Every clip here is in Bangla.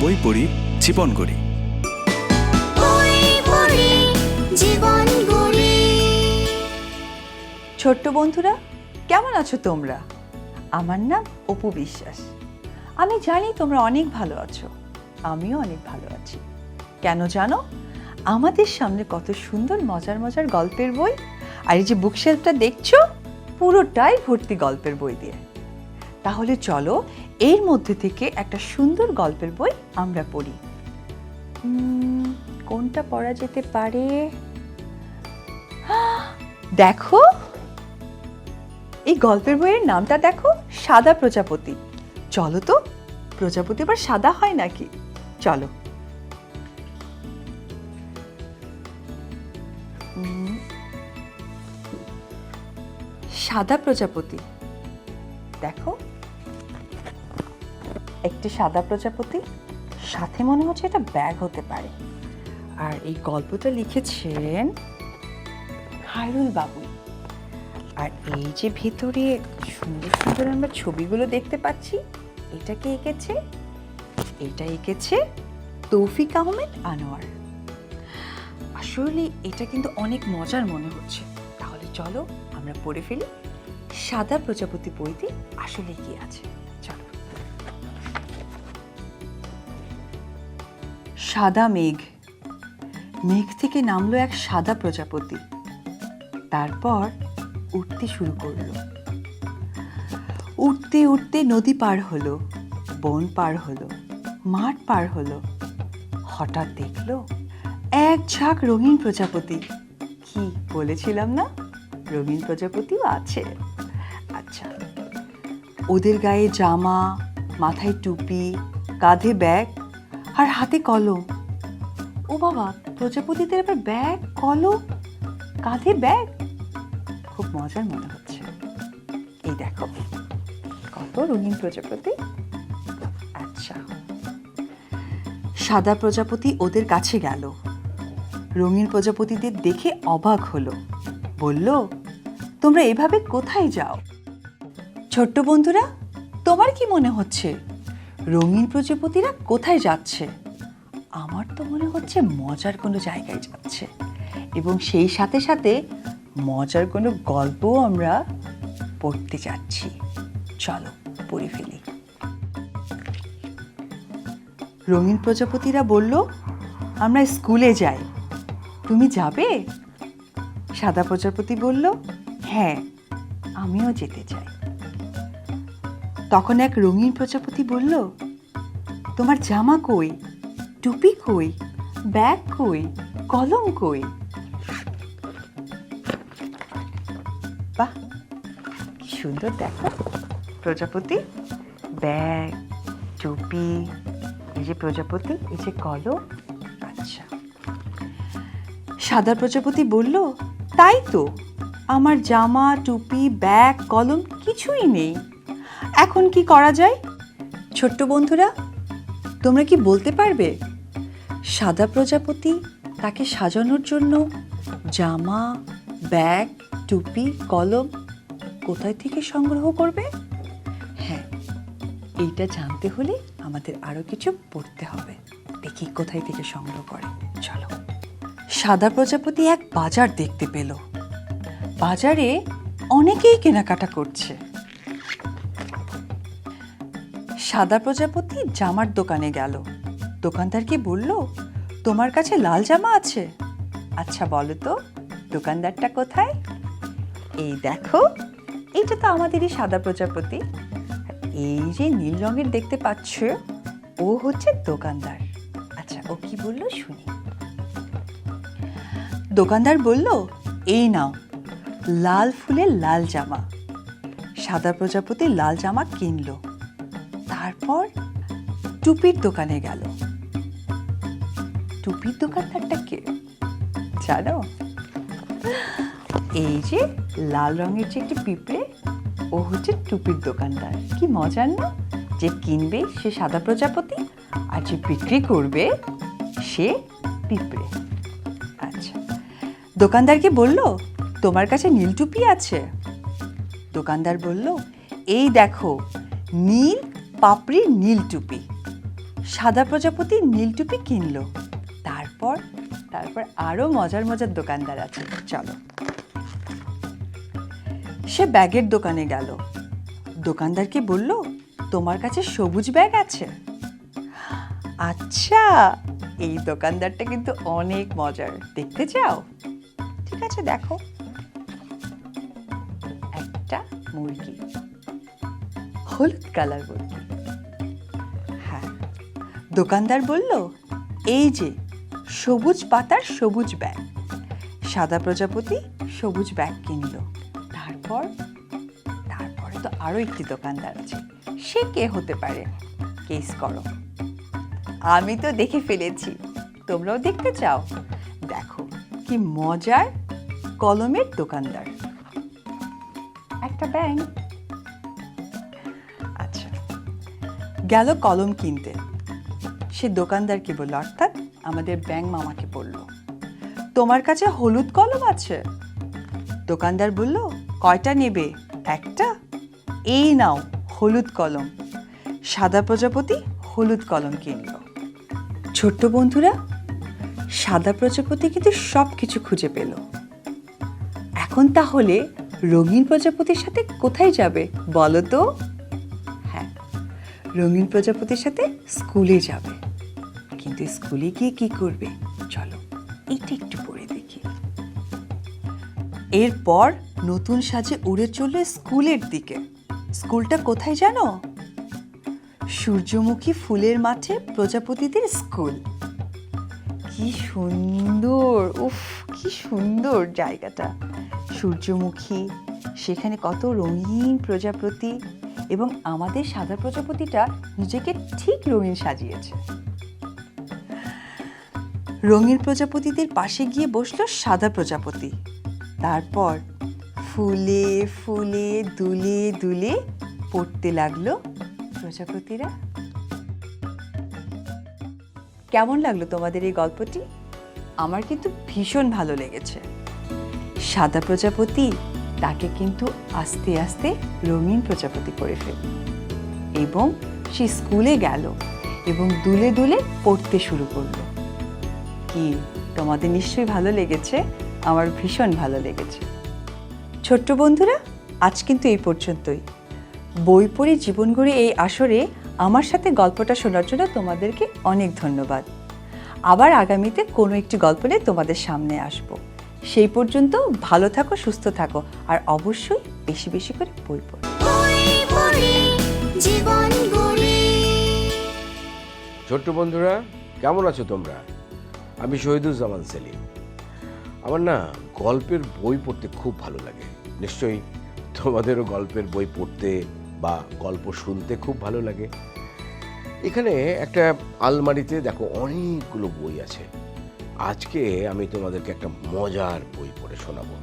বই পড়ি জীবন গড়ি। ছোট্ট বন্ধুরা, কেমন আছো তোমরা? আমার নাম অপু বিশ্বাস। আমি জানি তোমরা অনেক ভালো আছো, আমিও অনেক ভালো আছি। কেন জানো? আমাদের সামনে কত সুন্দর মজার মজার গল্পের বই, আর এই যে বুকশেলফটা দেখছো পুরোটাই ভর্তি গল্পের বই দিয়ে। তাহলে চলো এর মধ্যে থেকে একটা সুন্দর গল্পের বই আমরা পড়ি। কোনটা পড়া যেতে পারে? দেখো, এই গল্পের বইয়ের নামটা দেখো, সাদা প্রজাপতি। চলো তো, প্রজাপতি আবার সাদা হয় নাকি? চলো। সাদা প্রজাপতি, দেখো একটি সাদা প্রজাপতি, সাথে মনে হচ্ছে এটা ব্যাগ হতে পারে। আর এই গল্পটা লিখেছেন খায়রুল বাবু। আর এই যে ভেতরে সুন্দর সুন্দর আমরা ছবিগুলো দেখতে পাচ্ছি, এটাকে এঁকেছে, এটা এঁকেছে তৌফিক আহমেদ আনোয়ার। আসলে এটা কিন্তু অনেক মজার মনে হচ্ছে। তাহলে চলো আমরা পড়ে ফেলি সাদা প্রজাপতি বইতে আসলে কি আছে। চলো। সাদা মেঘ, মেঘ থেকে নামলো এক সাদা প্রজাপতি। তারপর উঠতে শুরু করলো। উঠতে উঠতে নদী পার হলো, বন পার হলো, মাঠ পার হলো। হঠাৎ দেখলো এক ঝাঁক রঙিন প্রজাপতি। কি বলেছিলাম না, রঙিন প্রজাপতিও আছে। আচ্ছা, ওদের গায়ে জামা, মাথায় টুপি, কাঁধে ব্যাগ আর হাতে কলম। ও বাবা, প্রজাপতিদের আবার ব্যাগ, কলম, কাঁধে ব্যাগ, খুব মজার মনে হচ্ছে। এই দেখো কত রঙিন প্রজাপতি। আচ্ছা, সাদা প্রজাপতি ওদের কাছে গেল, রঙিন প্রজাপতিদের দেখে অবাক হলো। বলল, তোমরা এভাবে কোথায় যাও? ছোট্ট বন্ধুরা, তোমার কি মনে হচ্ছে রঙিন প্রজাপতিরা কোথায় যাচ্ছে? আমার তো মনে হচ্ছে মজার কোনো জায়গায় যাচ্ছে, এবং সেই সাথে সাথে মজার কোনো গল্পও আমরা পড়তে যাচ্ছি। চলো পড়ে ফেলি। রঙিন প্রজাপতিরা বলল, আমরা স্কুলে যাই, তুমি যাবে? সাদা প্রজাপতি বলল, হ্যাঁ, আমিও যেতে চাই। তখন এক রঙিন প্রজাপতি বলল, তোমার জামা কই, টুপি কই, ব্যাগ কই, কলম কই? বাহ, কি সুন্দর দেখো প্রজাপতি, ব্যাগ, টুপি, এই যে প্রজাপতি, এই যে কলম। আচ্ছা, সাদা প্রজাপতি বলল, তাই তো, আমার জামা, টুপি, ব্যাগ, কলম কিছুই নেই। এখন কি করা যায়? ছোট্ট বন্ধুরা, তোমরা কি বলতে পারবে সাদা প্রজাপতি তাকে সাজানোর জন্য জামা, ব্যাগ, টুপি, কলম কোথায় থেকে সংগ্রহ করবে? হ্যাঁ, এইটা জানতে হলে আমাদের আরো কিছু পড়তে হবে। দেখি কোথায় থেকে সংগ্রহ করে। চলো। সাদা প্রজাপতি এক বাজার দেখতে পেল। বাজারে অনেকেই কেনাকাটা করছে। সাদা প্রজাপতি জামার দোকানে গেল। দোকানদারকে বলল, তোমার কাছে লাল জামা আছে? আচ্ছা বলো তো, দোকানদারটা কোথায়? এই দেখো, এইটা তো আমাদেরই সাদা প্রজাপতি। এই যে নীল রঙের দেখতে পাচ্ছ, ও হচ্ছে দোকানদার। আচ্ছা, ও কি বললো শুনি। দোকানদার বলল, এই নাও লাল ফুলের লাল জামা। সাদা প্রজাপতি লাল জামা কিনলো। তারপর টুপির দোকানে গেল। টুপির দোকানদারটা কে জানো? এই যে লাল রঙের যে একটি পিঁপড়ে, ও হচ্ছে টুপির দোকানদার। কি মজার না, যে কিনবে সে সাদা প্রজাপতি, আর যে বিক্রি করবে সে পিঁপড়ে। আচ্ছা, দোকানদারকে বলল, তোমার কাছে নীল টুপি আছে? দোকানদার বলল, এই দেখো নীল পাপড়ির নীল টুপি। সাদা প্রজাপতি নীল টুপি কিনলো। তারপর তারপর আরো মজার মজার দোকানদার আছে, চলো। সে ব্যাগের দোকানে গেল। দোকানদারকে বলল, তোমার কাছে সবুজ ব্যাগ আছে? আচ্ছা, এই দোকানদারটা কিন্তু অনেক মজার, দেখতে চাও? ঠিক আছে, দেখো। একটা মুরগি, হলুদ কালার মুরগি। হ্যাঁ, দোকানদার বলল, এই যে সবুজ পাতার সবুজ ব্যাগ। সাদা প্রজাপতি সবুজ ব্যাগ কিনলো। তারপরে তো আরো একটি দোকানদার আছে, সে কে হতে পারে? গেস করো। আমি তো দেখে ফেলেছি, তোমরাও দেখতে চাও? দেখো কি মজার কলমের দোকানদার, একটা ব্যাঙ। আচ্ছা, গেল কলম কিনতে। সে দোকানদারকে বলল, অর্থাৎ আমাদের ব্যাঙ মামাকে বলল, তোমার কাছে হলুদ কলম আছে? দোকানদার বলল, কয়টা নেবে? একটা? এই নাও হলুদ কলম। সাদা প্রজাপতি হলুদ কলম কিনল। ছোট্ট বন্ধুরা, সাদা প্রজাপতি কিন্তু সব কিছু খুঁজে পেল। এখন তাহলে রঙিন প্রজাপতির সাথে কোথায় যাবে বলো তো? হ্যাঁ, রঙিন প্রজাপতির সাথে স্কুলে যাবে। কিন্তু স্কুলে গিয়ে কি করবে চলো এটা একটু পড়ে দেখি। এরপর নতুন সাজে উড়ে চলল স্কুলের দিকে। স্কুলটা কোথায় জানো? সূর্যমুখী ফুলের মাঠে প্রজাপতিদের স্কুল। কি সুন্দর, উফ কি সুন্দর জায়গাটা। সূর্যমুখী, সেখানে কত রঙিন প্রজাপতি, এবং আমাদের সাদা প্রজাপতিটা নিজেকে ঠিক রঙিন সাজিয়েছে। রঙিন প্রজাপতিদের পাশে গিয়ে বসলো সাদা প্রজাপতি। তারপর ফুলে ফুলে দুলে দুলে পড়তে লাগলো প্রজাপতিরা। কেমন লাগলো তোমাদের এই গল্পটি? আমার কিন্তু ভীষণ ভালো লেগেছে। সাদা প্রজাপতি তাকে কিন্তু আস্তে আস্তে রঙিন প্রজাপতি করে ফেলল, এবং সে স্কুলে গেল এবং দুলে দুলে পড়তে শুরু করলো। কি তোমাদের নিশ্চয়ই ভালো লেগেছে? আমার ভীষণ ভালো লেগেছে। ছোট্ট বন্ধুরা, আজ কিন্তু এই পর্যন্তই। বই পড়ে জীবন গড়ে এই আসরে আমার সাথে গল্পটা শোনার জন্য তোমাদেরকে অনেক ধন্যবাদ। আবার আগামীতে কোনো একটি গল্প নিয়ে তোমাদের সামনে আসব। সেই পর্যন্ত ভালো থাকো, সুস্থ থাকো, আর অবশ্যই বেশি বেশি করে বই পড়ো। ছোট্ট বন্ধুরা, কেমন আছো তোমরা? আমি শহীদুজ্জামান সেলিম। আমার না গল্পের বই পড়তে খুব ভালো লাগে। নিশ্চয়ই তোমাদেরও গল্পের বই পড়তে বা গল্প শুনতে খুব ভালো লাগে। এখানে একটা আলমারিতে দেখো অনেকগুলো বই আছে। আজকে আমি তোমাদেরকে একটা মজার বই পড়ে শোনাবো।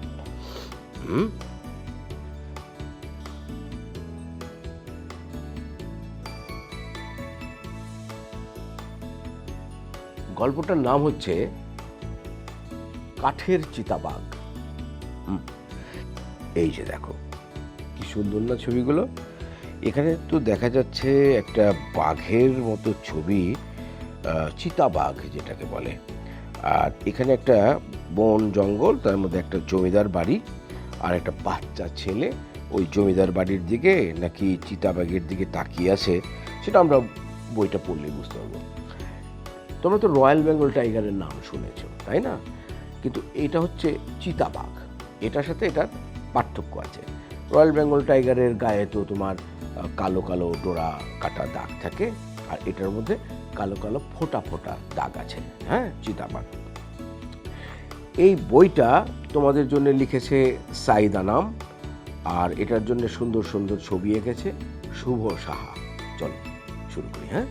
গল্পটার নাম হচ্ছে কাঠের চিতাবাঘ। এই যে দেখো কি সুন্দর না ছবিগুলো। এখানে তো দেখা যাচ্ছে একটা বাঘের মতো ছবি, চিতাবাঘ যেটাকে বলে। আর এখানে একটা বন জঙ্গল, তার মধ্যে একটা জমিদার বাড়ি, আর একটা বাচ্চা ছেলে ওই জমিদার বাড়ির দিকে নাকি চিতাবাঘের দিকে তাকিয়ে আছে। সেটা আমরা বইটা পড়লেই বুঝতে পারবো। তোমরা তো রয়্যাল বেঙ্গল টাইগারের নাম শুনেছো, তাই না? কিন্তু এটা হচ্ছে চিতাবাঘ। এটার সাথে এটার পার্থক্য আছে। রয়্যাল বেঙ্গল টাইগারের গায়ে তো তোমার কালো কালো ডোরা কাটা দাগ থাকে, আর এটার মধ্যে কালো কালো ফোটা ফোটা দাগ আছে। হ্যাঁ, চিতাবাঘ। এই বইটা তোমাদের জন্য লিখেছে সাইদ আনাম, আর এটার জন্য সুন্দর সুন্দর ছবি এঁকেছে শুভ সাহা। চলো শুরু করি। হ্যাঁ,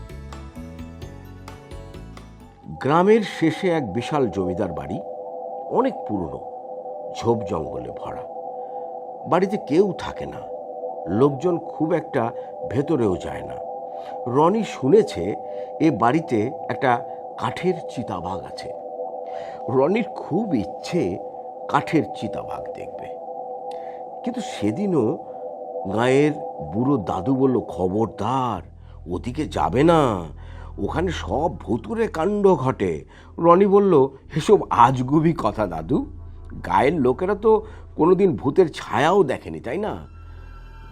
গ্রামের শেষে এক বিশাল জমিদার বাড়ি, অনেক পুরনো, ঝোপ জঙ্গলে ভরা। বাড়িতে কেউ থাকে না, লোকজন খুব একটা ভেতরেও যায় না। রনি শুনেছে এ বাড়িতে একটা কাঠের চিতাবাঘ আছে। রনির খুব ইচ্ছে কাঠের চিতাবাঘ দেখবে। কিন্তু সেদিনও গায়ের বুড়ো দাদু বলল, খবরদার ওদিকে যাবে না, ওখানে সব ভুতুরে কাণ্ড ঘটে। রনি বলল, এসব আজগুবি কথা দাদু, গায়ের লোকেরা তো কোনোদিন ভূতের ছায়াও দেখেনি, তাই না?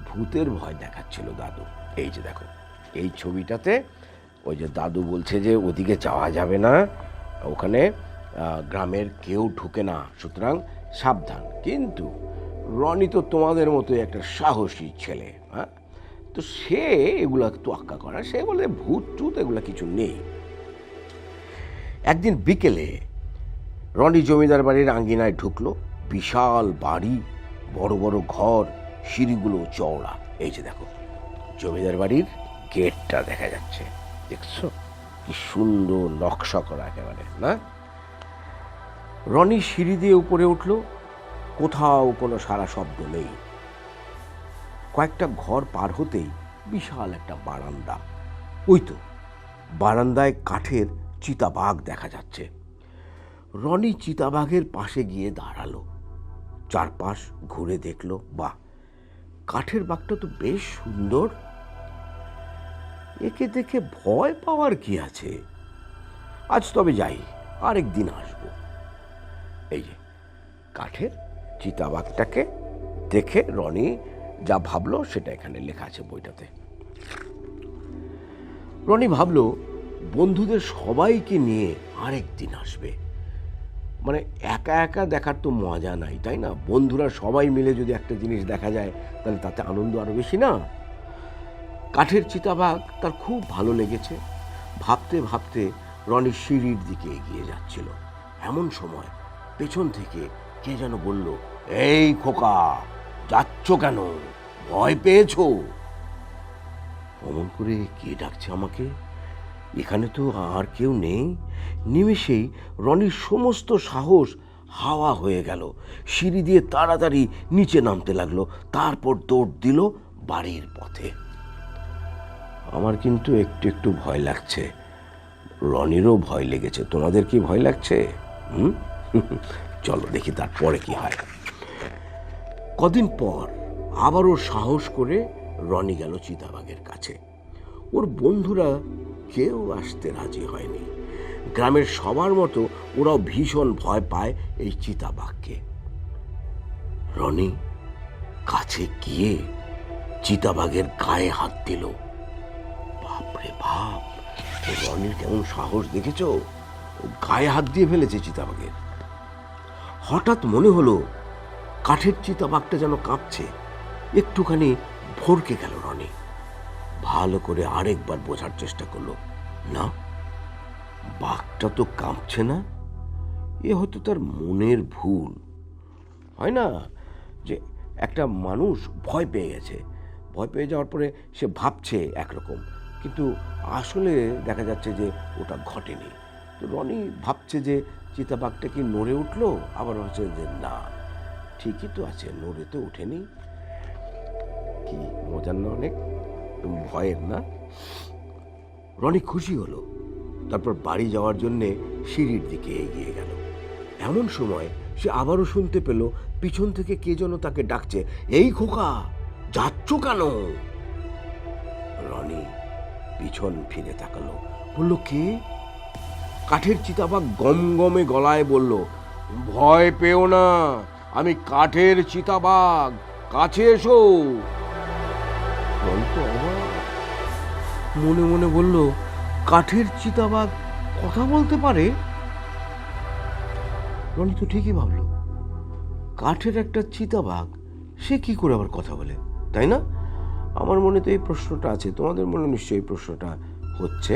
ভূতের ভয় দেখাচ্ছিল দাদু। এই যে দেখো, এই ছবিটাতে ওই যে দাদু বলছে যে ওদিকে যাওয়া যাবে না, ওখানে গ্রামের কেউ ঢুকে না, সুতরাং সাবধান। কিন্তু রনি তো তোমাদের মতো একটা সাহসী ছেলে, হ্যাঁ, তো সে এগুলা তোয়াক্কা করা, সে বলে ভূত টুত এগুলা কিছু নেই। একদিন বিকেলে রনি জমিদার বাড়ির আঙ্গিনায় ঢুকলো। বিশাল বাড়ি, বড় বড় ঘর, সিঁড়িগুলো চওড়া। এই যে দেখো, জমিদার বাড়ির গেটটা দেখা যাচ্ছে, দেখছো কি সুন্দর নকশা করা একেবারে, না? রনি সিঁড়ি দিয়ে উপরে উঠল, কোথাও কোনো সারা শব্দ নেই। কয়েকটা ঘর পার হতেই বিশাল একটা বারান্দা। ওই তো বারান্দায় কাঠের চিতাবাঘ দেখা যাচ্ছে। রনি চিতাবাঘের পাশে গিয়ে দাঁড়ালো, চারপাশ ঘুরে দেখলো, বাহ, কাঠের বাঘটা তো বেশ সুন্দর, একে দেখে ভয় পাওয়ার কি আছে? আজ তবে যাই, আরেকদিন আসবো। এই যে কাঠের চিতাবাঘটাকে দেখে রনি যা ভাবলো সেটা এখানে লেখা আছে বইটাতে। রনি ভাবলো বন্ধুদের সবাইকে নিয়ে আরেকদিন আসবে। মানে একা একা দেখার তো মজা নাই, তাই না? বন্ধুরা সবাই মিলে যদি একটা জিনিস দেখা যায় তাহলে তাতে আনন্দ আরো বেশি, না? কাঠের চিতাবাঘ তার খুব ভালো লেগেছে। ভাবতে ভাবতে রনি সিঁড়ির দিকে এগিয়ে যাচ্ছিল। এমন সময় পেছন থেকে কে যেন বলল, এই খোকা, যাচ্ছ কেন? ভয় পেয়েছো? অমন করে কে ডাকছে আমাকে? এখানে তো আর কেউ নেই। নিমেষেই রনির সমস্ত সাহস হাওয়া হয়ে গেল। সিঁড়ি দিয়ে তাড়াতাড়ি নিচে নামতে লাগলো, তারপর দৌড় দিল বাড়ির পথে। আমার কিন্তু একটু একটু ভয় লাগছে, রনিরও ভয় লেগেছে। তোমাদের কি ভয় লাগছে? চলো দেখি তারপরে কি হয়। কদিন পর আবারও সাহস করে রনি গেল চিতাবাঘের কাছে। ওর বন্ধুরা কেউ আসতে রাজি হয়নি। গ্রামের সবার মতো ওরাও ভীষণ ভয় পায় এই চিতাবাঘকে। রনি কাছে গিয়ে চিতাবাঘের গায়ে হাত দিল। বাপরে বাপ, রনির কেমন সাহস দেখেছো? গায়ে হাত দিয়ে ফেলেছে চিতাবাঘের। হঠাৎ মনে হলো কাঠের চিতাবাঘটা যেন কাঁপছে। একটুখানি ভরকে গেল রনি। ভালো করে আরেকবার বোঝার চেষ্টা করলো, না, বাঘটা তো কাঁপছে না। এ হয়তো তার মনের ভুল। হয় না যে একটা মানুষ ভয় পেয়ে গেছে, ভয় পেয়ে যাওয়ার পরে সে ভাবছে একরকম, কিন্তু আসলে দেখা যাচ্ছে যে ওটা ঘটেনি। তো রনি ভাবছে যে চিতাবাঘটা কি নড়ে উঠলো, আবার ভাবছে যে না, ঠিকই তো আছে, নড়ে তো ওঠেনি। কি মজার না অনেক, ভয়ের না? রনি খুশি হলো। তারপর বাড়ি যাওয়ার জন্যে সিঁড়ির দিকে এগিয়ে গেল। এমন সময় সে আবারও শুনতে পেল পিছন থেকে কে যেন তাকে ডাকছে, এই খোকা, যাচ্ছ কেন? রনি পিছন ফিরে তাকালো, বলল, কে? কাঠের চিতাবাঘ গমগমে গলায় বলল, ভয় পেও না, আমি কাঠের চিতাবাঘ, কাছে এসো। রনি তো অবাক, মনে মনে বলল, কাঠের চিতাবাঘ কথা বলতে পারে? রনি তো ঠিকই ভাবলো, কাঠের একটা চিতাবাঘ, সে কি করে আবার কথা বলে, তাই না? আমার মনে তো এই প্রশ্নটা আছে, তোমাদের মনে নিশ্চয়ই এই প্রশ্নটা হচ্ছে।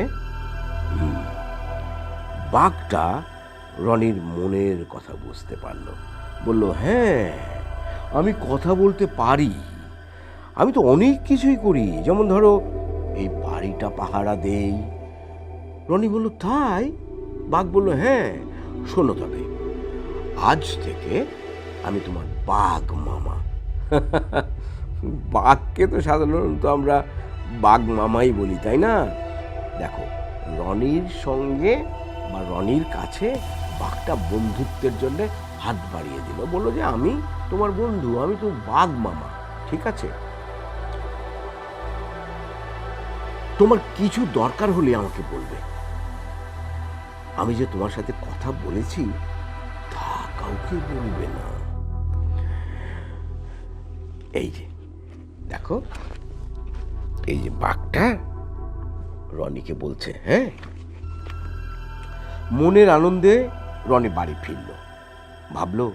বাঘটা রনির মনের কথা বুঝতে পারলো, বলল, হ্যাঁ, আমি কথা বলতে পারি। আমি তো অনেক কিছুই করি, যেমন ধরো এই বাড়িটা পাহারা দেই। রনি বলল, তাই? বাঘ বলল, হ্যাঁ, শোনো তবে, আজ থেকে আমি তোমার বাঘ মামা। বাঘকে তো সাধারণত আমরা বাঘ মামাই বলি, তাই না? দেখো, রনির সঙ্গে বা রনির কাছে বাঘটা বন্ধুত্বের জন্য হাত বাড়িয়ে দিল, বললো যে আমি তোমার বন্ধু, আমি তো বাঘ মামা, ঠিক আছে? তোমার কিছু দরকার হলে আমাকে বলবে। আমি যে তোমার সাথে কথা বলেছি তা কাউকে বলবে না। এই যে দেখো, এই যে বাঘটা রনিকে বলছে। হ্যাঁ, মনের আনন্দে রনি বাড়ি ফিরল। ভাবলো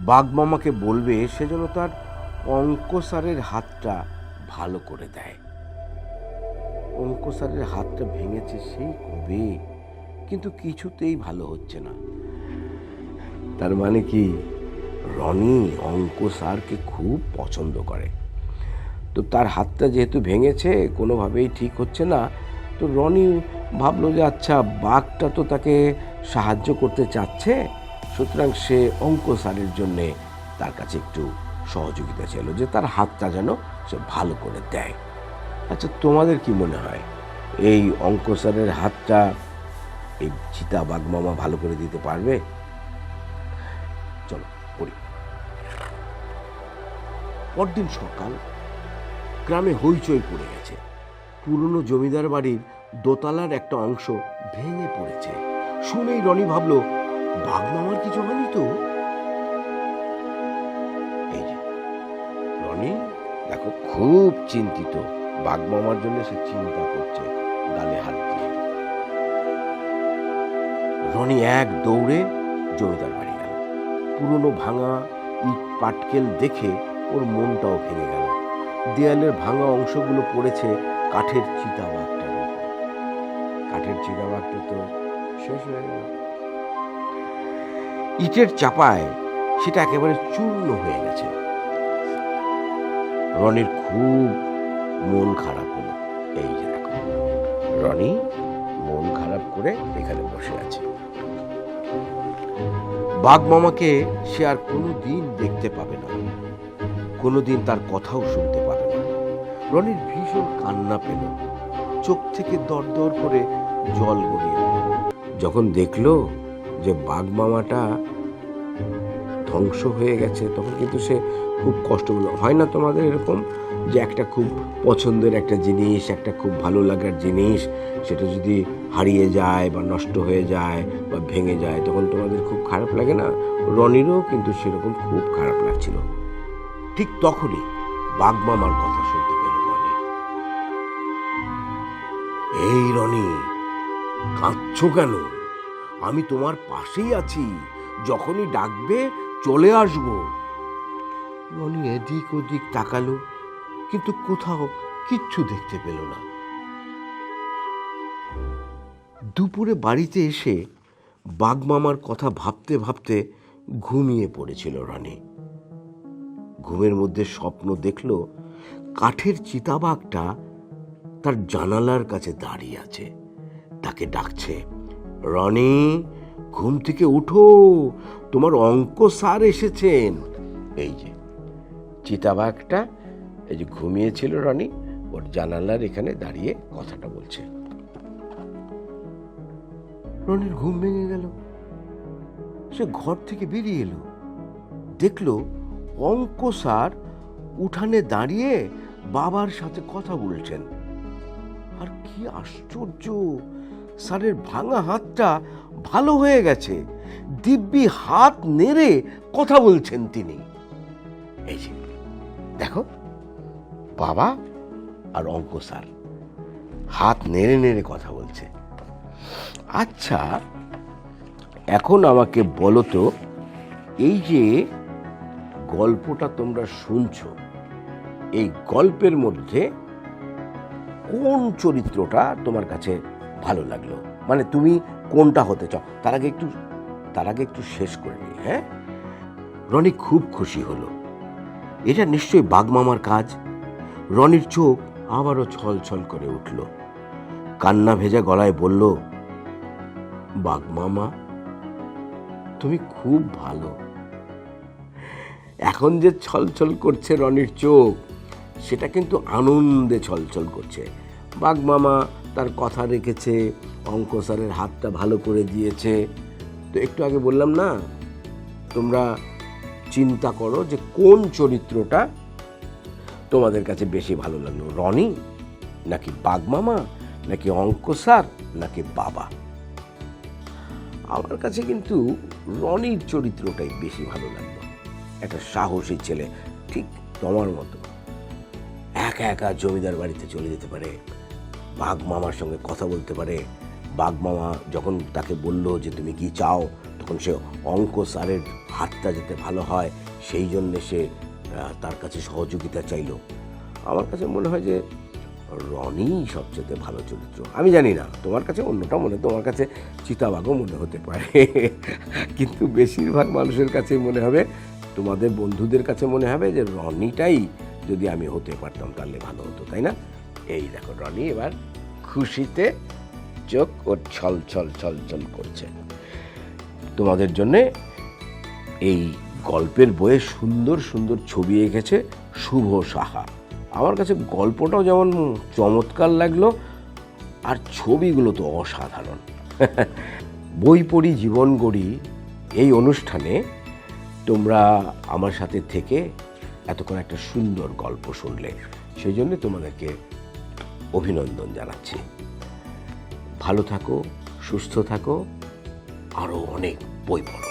বাঘ মামাকে বলবে সে যেন তার অঙ্ক স্যারের হাতটা ভালো করে দেয়। অঙ্ক স্যারের হাতটা ভেঙেছে সেই কবে, কিন্তু কিছুতেই ভালো হচ্ছে না। তার মানে কি, রনি অঙ্ক স্যারকে খুব পছন্দ করে। তো তার হাতটা যেহেতু ভেঙেছে, কোনোভাবেই ঠিক হচ্ছে না, তো রনি ভাবলো যে আচ্ছা, বাঘটা তো তাকে সাহায্য করতে চাচ্ছে, সুতরাং সে অঙ্ক স্যারের জন্যে তার কাছে একটু সহযোগিতা চাইল যে তার হাতটা যেন সে ভালো করে দেয়। আচ্ছা, তোমাদের কি মনে হয় এই অঙ্ক স্যারের হাতটা এই চিতাবাঘ মামা ভালো করে দিতে পারবে? চলো পড়ি। পরদিন সকাল, গ্রামে হইচই পড়ে গেছে। পুরনো জমিদার বাড়ির দোতলার একটা অংশ ভেঙে পড়েছে। শুনেই রনি ভাবলো বাঘ মামার কিছু হয়নি তো। এই যে রনি দেখো খুব চিন্তিত, বাঘ মামার জন্য সে চিন্তা করছে, গালে হাত দিয়ে। রনি এক দৌড়ে জমিদার বাড়ি গেল। পুরনো ভাঙা ইট পাটকেল দেখে ওর মনটাও ভেঙে গেল। দেয়ালের ভাঙা অংশগুলো পড়েছে কাঠের চিতাবাঘটার উপর। কাঠের চিতাবাঘটা তো শেষ হয়ে গেল। ইটের চাপায় সেটা একেবারে চূর্ণ হয়ে গেছে। রনির খুব মন খারাপ হলো। এই যে দেখো, রনি মন খারাপ করে এখানে বসে আছে। বাঘ মামাকে সে আর কোনোদিন দেখতে পাবে না, কোনোদিন তার কথাও শুনতে পাবে না। রনির ভীষণ কান্না পেল, চোখ থেকে দরদর করে জল গড়িয়ে এলো। যখন দেখলো যে বাঘ মামাটা ধ্বংস হয়ে গেছে, তখন কিন্তু সে খুব কষ্ট পেল। হয় না তোমাদের এরকম যে একটা খুব পছন্দের একটা জিনিস, একটা খুব ভালো লাগার জিনিস, সেটা যদি হারিয়ে যায় বা নষ্ট হয়ে যায় বা ভেঙে যায়, তখন তোমাদের খুব খারাপ লাগে না? রনিরও কিন্তু সেরকম খুব খারাপ লাগছিল। ঠিক তখনই বাঘ মামার কথা শুনতে পেল রনি। এই রনি, কাঁদছো কেন? আমি তোমার পাশেই আছি, যখনই ডাকবে চলে আসবো। রনি এদিক ওদিক তাকালো, কিন্তু কোথাও কিচ্ছু দেখতে পেল না। দুপুরে বাড়িতে এসে বাঘ মামার কথা ভাবতে ভাবতে ঘুমিয়ে পড়েছিল রনি। ঘুমের মধ্যে স্বপ্ন দেখল কাঠের চিতাবাঘটা তার জানালার কাছে দাঁড়িয়ে আছে, তাকে ডাকছে, রনি ঘুম থেকে উঠো, তোমার অঙ্ক স্যার এসেছেন। এই যে চিতাবাঘটা এই যে ঘুমিয়েছিল রনি, ওর জানালার এখানে দাঁড়িয়ে কথাটা বলছে। রনির ঘুম ভেঙে গেল। সে ঘর থেকে বেরিয়ে এলো, দেখলো অঙ্ক স্যার উঠানে দাঁড়িয়ে বাবার সাথে কথা বলছেন। আর কি আশ্চর্য, স্যারের ভাঙা হাতটা ভালো হয়ে গেছে, দিব্যি হাত নেড়ে কথা বলছেন তিনি। এই যে দেখো, বাবা আর অঙ্ক স্যার হাত নেড়ে নেড়ে কথা বলছে। আচ্ছা, এখন আমাকে বলো তো, এই যে গল্পটা তোমরা শুনছো, এই গল্পের মধ্যে কোন চরিত্রটা তোমার কাছে ভালো লাগলো? মানে তুমি কোনটা হতে চাও? তার আগে একটু শেষ করে নি। হ্যাঁ, রনি খুব খুশি হলো। এটা নিশ্চয়ই বাঘ মামার কাজ। রনির চোখ আবারও ছলছল করে উঠল। কান্না ভেজা গলায় বলল, বাঘ মামা তুমি খুব ভালো। এখন যে ছলছল করছে রনির চোখ, সেটা কিন্তু আনন্দে ছলছল করছে। বাঘ মামা তার কথা রেখেছে, অঙ্ক স্যারের হাতটা ভালো করে দিয়েছে। তো একটু আগে বললাম না, তোমরা চিন্তা করো যে কোন চরিত্রটা তোমাদের কাছে বেশি ভালো লাগলো, রনি নাকি বাঘমামা, নাকি অঙ্ক স্যার, নাকি বাবা? আমার কাছে কিন্তু রনির চরিত্রটাই বেশি ভালো লাগলো। একটা সাহসী ছেলে, ঠিক তোমার মতো। একা একা জমিদার বাড়িতে চলে যেতে পারে, বাঘ মামার সঙ্গে কথা বলতে পারে। বাঘ মামা যখন তাকে বলল যে তুমি কি চাও, তখন সে অঙ্ক স্যারের হাতটা যাতে ভালো হয় সেই জন্যে সে তার কাছে সহযোগিতা চাইল। আমার কাছে মনে হয় যে রনি সবচেয়ে ভালো চরিত্র। আমি জানি না, তোমার কাছে অন্যটা মনে, তোমার কাছে চিতাবাঘও মনে হতে পারে, কিন্তু বেশিরভাগ মানুষের কাছে মনে হবে, তোমাদের বন্ধুদের কাছে মনে হবে যে রনিটাই যদি আমি হতে পারতাম তাহলে ভালো হতো, তাই না? এই দেখো রনি এবার খুশিতে চোখ ওর ছল ছল ছল ছল করছে। তোমাদের জন্যে এই গল্পের বইয়ে সুন্দর সুন্দর ছবি এঁকেছে শুভ সাহা। আমার কাছে গল্পটাও যেমন চমৎকার লাগলো, আর ছবিগুলো তো অসাধারণ। বই পড়ি জীবন গড়ি এই অনুষ্ঠানে তোমরা আমার সাথে থেকে এতক্ষণ একটা সুন্দর গল্প শুনলে, সেই জন্য তোমাদেরকে অভিনন্দন জানাচ্ছি। ভালো থাকো, সুস্থ থাকো, আরও অনেক বই পড়ো।